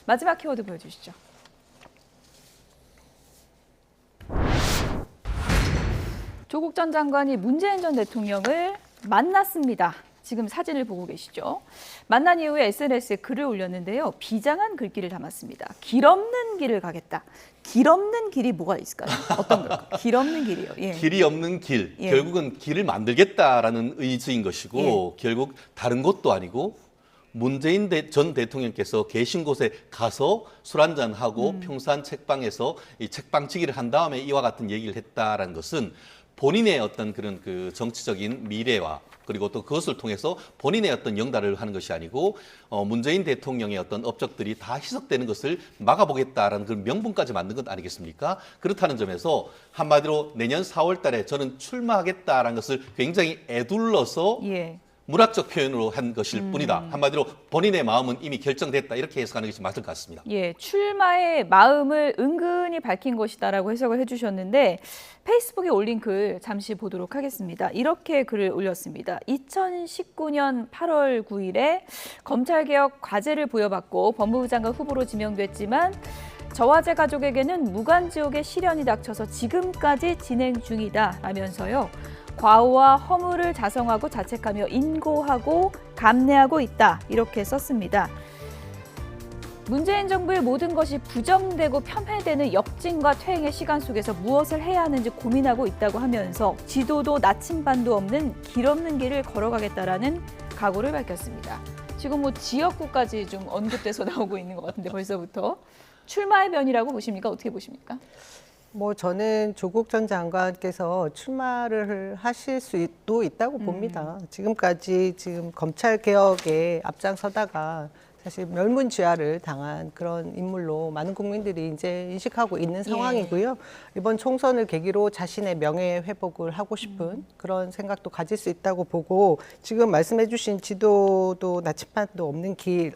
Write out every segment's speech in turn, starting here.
마지막 키워드 보여주시죠. 조국 전 장관이 문재인 전 대통령을 만났습니다. 지금 사진을 보고 계시죠. 만난 이후에 SNS에 글을 올렸는데요. 비장한 글귀를 담았습니다. 길 없는 길을 가겠다. 길 없는 길이 뭐가 있을까요? 어떤 걸까요? 길 없는 길이요. 예. 길이 없는 길, 예. 결국은 길을 만들겠다라는 의지인 것이고 예. 결국 다른 곳도 아니고 문재인 전 대통령께서 계신 곳에 가서 술 한잔하고 평산 책방에서 이 책방지기를 한 다음에 이와 같은 얘기를 했다라는 것은 본인의 어떤 그런 그 정치적인 미래와 그리고 또 그것을 통해서 본인의 어떤 영달을 하는 것이 아니고 문재인 대통령의 어떤 업적들이 다 희석되는 것을 막아보겠다라는 그런 명분까지 만든 것 아니겠습니까? 그렇다는 점에서 한마디로 내년 4월 달에 저는 출마하겠다라는 것을 굉장히 애둘러서 예. 문학적 표현으로 한 것일 뿐이다. 한마디로 본인의 마음은 이미 결정됐다. 이렇게 해석하는 것이 맞을 것 같습니다. 예, 출마의 마음을 은근히 밝힌 것이다라고 해석을 해주셨는데 페이스북에 올린 글 잠시 보도록 하겠습니다. 이렇게 글을 올렸습니다. 2019년 8월 9일에 검찰개혁 과제를 부여받고 법무부 장관 후보로 지명됐지만 저화제 가족에게는 무간지옥의 시련이 닥쳐서 지금까지 진행 중이다 라면서요. 과오와 허물을 자성하고 자책하며 인고하고 감내하고 있다. 이렇게 썼습니다. 문재인 정부의 모든 것이 부정되고 폄훼되는 역진과 퇴행의 시간 속에서 무엇을 해야 하는지 고민하고 있다고 하면서 지도도 나침반도 없는 길 없는 길을 걸어가겠다라는 각오를 밝혔습니다. 지금 뭐 지역구까지 좀 언급돼서 나오고 있는 것 같은데 벌써부터 출마의 변이라고 보십니까? 어떻게 보십니까? 뭐 저는 조국 전 장관께서 출마를 하실 수도 있다고 봅니다. 지금까지 지금 검찰 개혁에 앞장서다가 사실 멸문지화를 당한 그런 인물로 많은 국민들이 이제 인식하고 있는 상황이고요. 이번 총선을 계기로 자신의 명예 회복을 하고 싶은 그런 생각도 가질 수 있다고 보고 지금 말씀해주신 지도도 나침반도 없는 길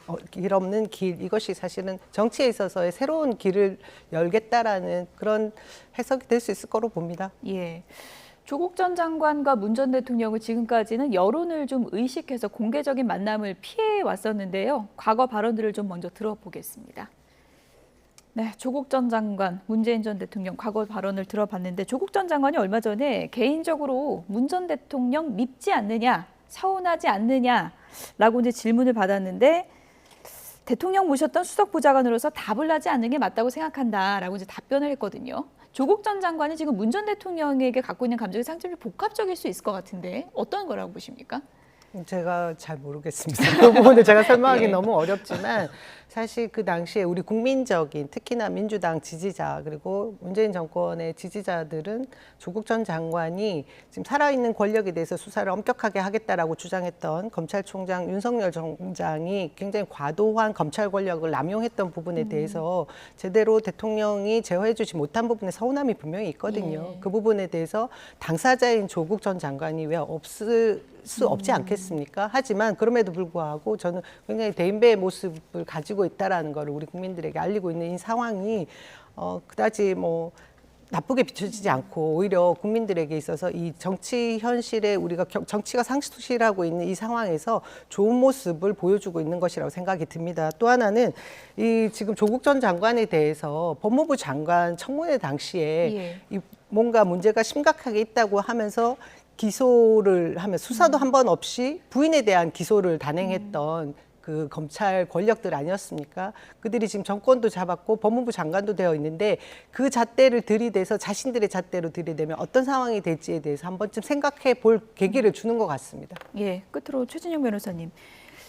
없는 길 이것이 사실은 정치에 있어서의 새로운 길을 열겠다라는 그런 해석이 될 수 있을 거로 봅니다. 예. 조국 전 장관과 문 전 대통령은 지금까지는 여론을 좀 의식해서 공개적인 만남을 피해 왔었는데요. 과거 발언들을 좀 먼저 들어보겠습니다. 네, 조국 전 장관, 문재인 전 대통령 과거 발언을 들어봤는데 조국 전 장관이 얼마 전에 개인적으로 문 전 대통령 밉지 않느냐, 서운하지 않느냐라고 이제 질문을 받았는데 대통령 모셨던 수석 보좌관으로서 답을 하지 않는 게 맞다고 생각한다라고 이제 답변을 했거든요. 조국 전 장관이 지금 문 전 대통령에게 갖고 있는 감정의 상점이 복합적일 수 있을 것 같은데 어떤 거라고 보십니까? 제가 잘 모르겠습니다. 그 부분을 제가 설명하기 예. 너무 어렵지만 사실 그 당시에 우리 국민적인 특히나 민주당 지지자 그리고 문재인 정권의 지지자들은 조국 전 장관이 지금 살아있는 권력에 대해서 수사를 엄격하게 하겠다라고 주장했던 검찰총장 윤석열 총장이 굉장히 과도한 검찰 권력을 남용했던 부분에 대해서 제대로 대통령이 제어해주지 못한 부분에 서운함이 분명히 있거든요. 그 부분에 대해서 당사자인 조국 전 장관이 왜 없을 수 없지 않겠습니까? 하지만 그럼에도 불구하고 저는 굉장히 대인배의 모습을 가지고 있다라는 것을 우리 국민들에게 알리고 있는 이 상황이 그다지 뭐 나쁘게 비춰지지 않고 오히려 국민들에게 있어서 이 정치 현실에 우리가 정치가 상실하고 있는 이 상황에서 좋은 모습을 보여주고 있는 것이라고 생각이 듭니다. 또 하나는 이 지금 조국 전 장관에 대해서 법무부 장관 청문회 당시에 이 뭔가 문제가 심각하게 있다고 하면서 기소를 하면 수사도 한 번 없이 부인에 대한 기소를 단행했던 그 검찰 권력들 아니었습니까? 그들이 지금 정권도 잡았고 법무부 장관도 되어 있는데 그 잣대를 들이대서 자신들의 잣대로 들이대면 어떤 상황이 될지에 대해서 한 번쯤 생각해 볼 계기를 주는 것 같습니다. 예, 끝으로 최진영 변호사님.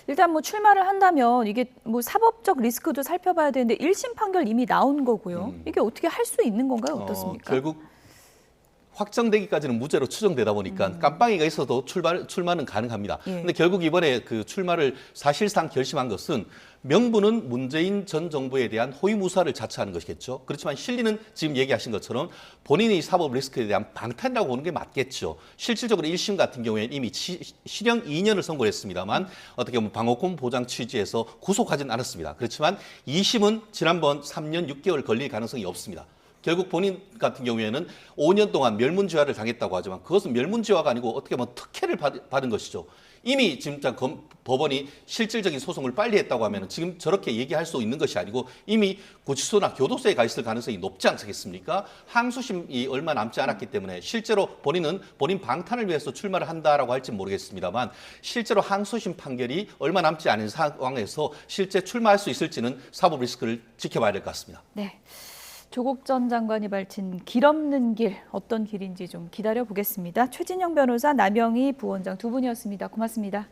일단 뭐 출마를 한다면 이게 뭐 사법적 리스크도 살펴봐야 되는데 1심 판결 이미 나온 거고요. 이게 어떻게 할 수 있는 건가요? 어떻습니까? 결국 확정되기까지는 무죄로 추정되다 보니까 깜빵이가 있어도 출마는 가능합니다. 그런데 결국 이번에 그 출마를 사실상 결심한 것은 명분은 문재인 전 정부에 대한 호위무사를 자처하는 것이겠죠. 그렇지만 실리는 지금 얘기하신 것처럼 본인의 사법 리스크에 대한 방탄이라고 보는 게 맞겠죠. 실질적으로 1심 같은 경우에는 이미 실형 2년을 선고를 했습니다만 어떻게 보면 방어권 보장 취지에서 구속하지는 않았습니다. 그렇지만 2심은 지난번 3년 6개월 걸릴 가능성이 없습니다. 결국 본인 같은 경우에는 5년 동안 멸문지화를 당했다고 하지만 그것은 멸문지화가 아니고 어떻게 보면 특혜를 받은 것이죠. 이미 진짜 법원이 실질적인 소송을 빨리 했다고 하면 지금 저렇게 얘기할 수 있는 것이 아니고 이미 구치소나 교도소에 가 있을 가능성이 높지 않겠습니까? 항소심이 얼마 남지 않았기 때문에 실제로 본인은 본인 방탄을 위해서 출마를 한다라고 할지 모르겠습니다만 실제로 항소심 판결이 얼마 남지 않은 상황에서 실제 출마할 수 있을지는 사법 리스크를 지켜봐야 될 것 같습니다. 네. 조국 전 장관이 밝힌 길 없는 길, 어떤 길인지 좀 기다려 보겠습니다. 최진영 변호사, 남영희 부원장 두 분이었습니다. 고맙습니다.